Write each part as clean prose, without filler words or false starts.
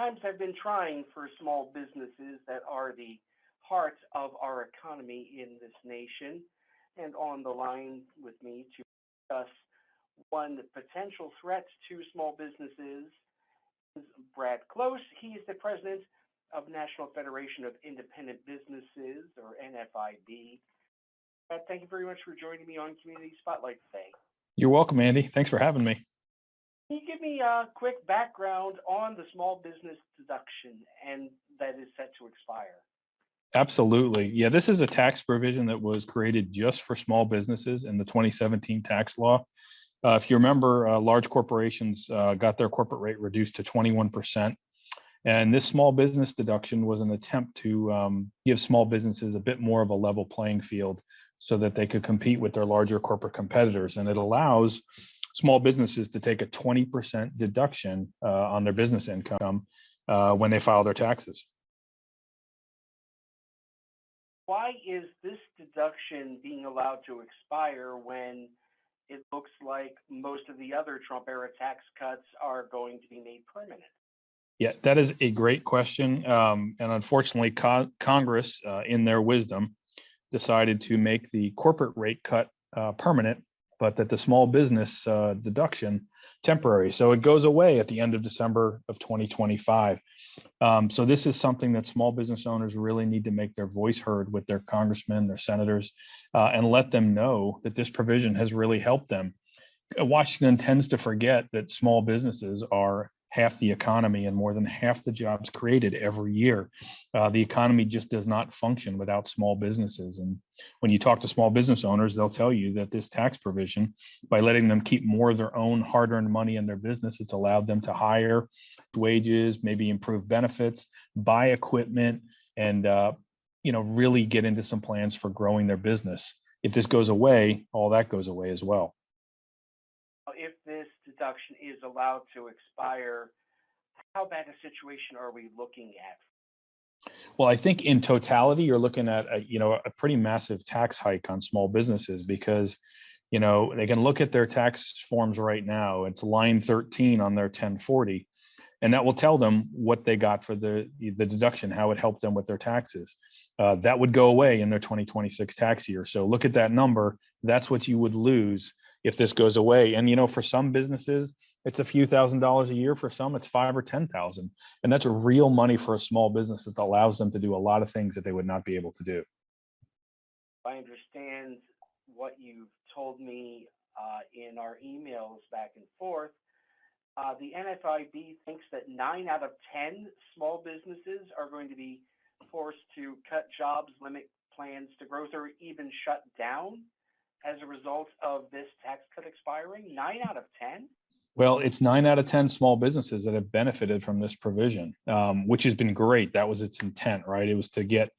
Times have been trying for small businesses that are the heart of our economy in this nation. And on the line with me to discuss one potential threat to small businesses is Brad Close. He is the president of National Federation of Independent Businesses, or NFIB. Brad, thank you very much for joining me on Community Spotlight today. You're welcome, Andy. Thanks for having me. Can you give me a quick background on the small business deduction and that is set to expire? Absolutely. Yeah, this is a tax provision that was created just for small businesses in the 2017 tax law. If you remember, large corporations got their corporate rate reduced to 21%. And this small business deduction was an attempt to give small businesses a bit more of a level playing field so that they could compete with their larger corporate competitors. And it allows small businesses to take a 20% deduction on their business income when they file their taxes. Why is this deduction being allowed to expire when it looks like most of the other Trump era tax cuts are going to be made permanent? Yeah, that is a great question. And unfortunately, Congress, in their wisdom, decided to make the corporate rate cut permanent, but that the small business deduction temporary. So it goes away at the end of December of 2025. So this is something that small business owners really need to make their voice heard with their congressmen, their senators, and let them know that this provision has really helped them. Washington tends to forget that small businesses are half the economy and more than half the jobs created every year. The economy just does not function without small businesses. And when you talk to small business owners, they'll tell you that this tax provision, by letting them keep more of their own hard-earned money in their business, it's allowed them to hire wages, maybe improve benefits, buy equipment, and really get into some plans for growing their business. If this goes away, all that goes away as well. If this deduction is allowed to expire, how bad a situation are we looking at? Well, I think in totality, you're looking at a pretty massive tax hike on small businesses because, they can look at their tax forms right now. It's line 13 on their 1040, and that will tell them what they got for the deduction, how it helped them with their taxes. That would go away in their 2026 tax year. So look at that number. That's what you would lose if this goes away. And, for some businesses, it's a few $1,000s a year. For some, it's $5,000 or $10,000. And that's real money for a small business that allows them to do a lot of things that they would not be able to do. I understand what you've told me in our emails back and forth. The NFIB thinks that 9 out of 10 small businesses are going to be forced to cut jobs, limit plans to growth, or even shut down as a result of this tax cut expiring. 9 out of 10? Well, it's 9 out of 10 small businesses that have benefited from this provision, which has been great. That was its intent, right? It was to get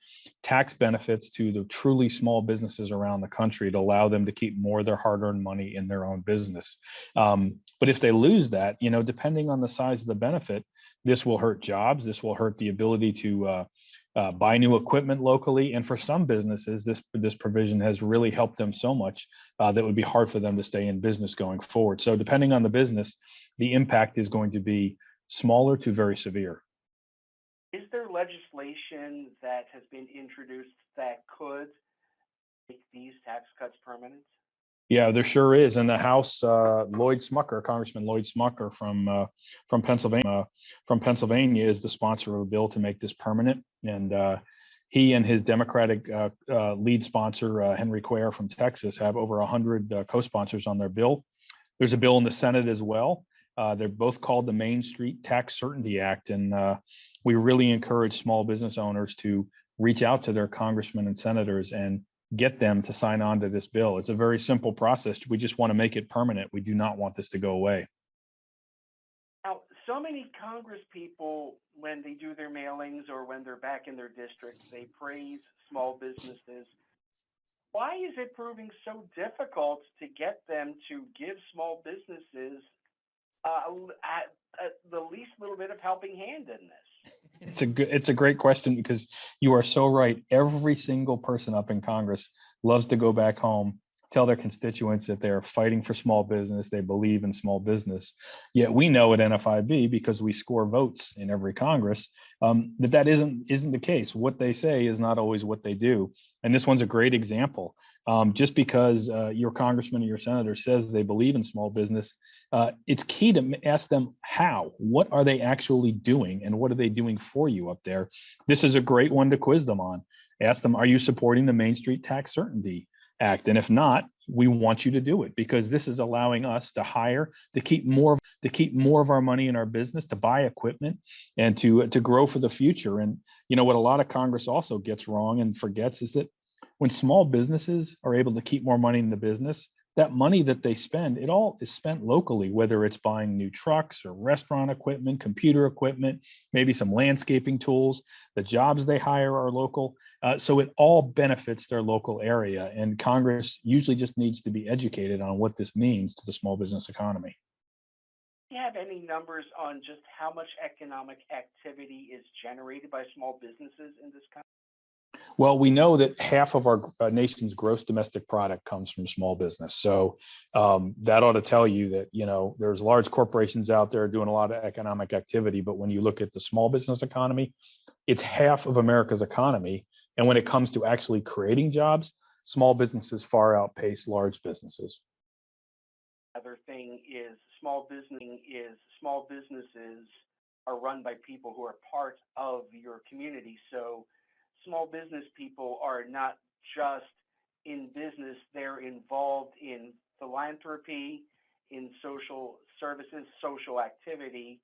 tax benefits to the truly small businesses around the country to allow them to keep more of their hard-earned money in their own business. But if they lose that, depending on the size of the benefit, this will hurt jobs. This will hurt the ability to buy new equipment locally. And for some businesses, this provision has really helped them so much that it would be hard for them to stay in business going forward. So depending on the business, the impact is going to be smaller to very severe. Is there legislation that has been introduced that could make these tax cuts permanent? Yeah, there sure is. In the House, Congressman Lloyd Smucker from Pennsylvania is the sponsor of a bill to make this permanent. And he and his Democratic lead sponsor, Henry Cuellar from Texas, have over 100 co-sponsors on their bill. There's a bill in the Senate as well. They're both called the Main Street Tax Certainty Act. And we really encourage small business owners to reach out to their congressmen and senators and get them to sign on to this bill. It's a very simple process. We just want to make it permanent. We do not want this to go away. Now, so many Congress people, when they do their mailings or when they're back in their districts, they praise small businesses. Why is it proving so difficult to get them to give small businesses the least little bit of helping hand in this? It's a great question because you are so right. Every single person up in Congress loves to go back home tell their constituents that they're fighting for small business, they believe in small business. Yet we know at NFIB, because we score votes in every Congress, that isn't the case. What they say is not always what they do. And this one's a great example. Just because your congressman or your senator says they believe in small business, it's key to ask them how. What are they actually doing, and what are they doing for you up there? This is a great one to quiz them on. Ask them, are you supporting the Main Street Tax Certainty Act? And if not, we want you to do it, because this is allowing us to hire, to keep more of our money in our business, to buy equipment, and to grow for the future. And you know what a lot of Congress also gets wrong and forgets is that when small businesses are able to keep more money in the business, that money that they spend, it all is spent locally, whether it's buying new trucks or restaurant equipment, computer equipment, maybe some landscaping tools. The jobs they hire are local. So it all benefits their local area. And Congress usually just needs to be educated on what this means to the small business economy. Do you have any numbers on just how much economic activity is generated by small businesses in this country? Well, we know that half of our nation's gross domestic product comes from small business. So that ought to tell you that, you know, there's large corporations out there doing a lot of economic activity. But when you look at the small business economy, it's half of America's economy. And when it comes to actually creating jobs, small businesses far outpace large businesses. Other thing is small businesses are run by people who are part of your community. So small business people are not just in business, they're involved in philanthropy, in social services, social activity.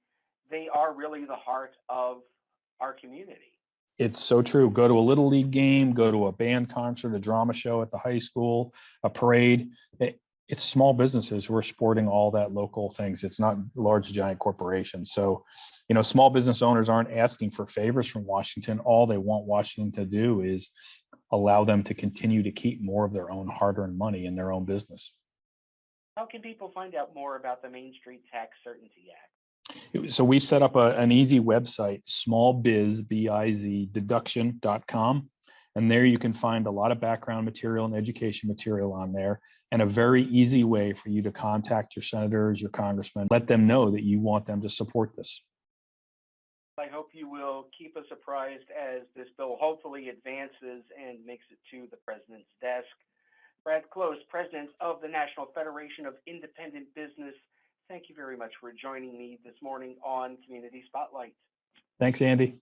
They are really the heart of our community. It's so true. Go to a little league game, go to a band concert, a drama show at the high school, a parade. It's small businesses who are supporting all that local things. It's not large, giant corporations. So, you know, small business owners aren't asking for favors from Washington. All they want Washington to do is allow them to continue to keep more of their own hard-earned money in their own business. How can people find out more about the Main Street Tax Certainty Act? So we've set up an easy website, smallbiz, deduction.com. And there you can find a lot of background material and education material on there, and a very easy way for you to contact your senators, your congressmen, let them know that you want them to support this. I hope you will keep us apprised as this bill hopefully advances and makes it to the president's desk. Brad Close, president of the National Federation of Independent Business, thank you very much for joining me this morning on Community Spotlight. Thanks, Andy.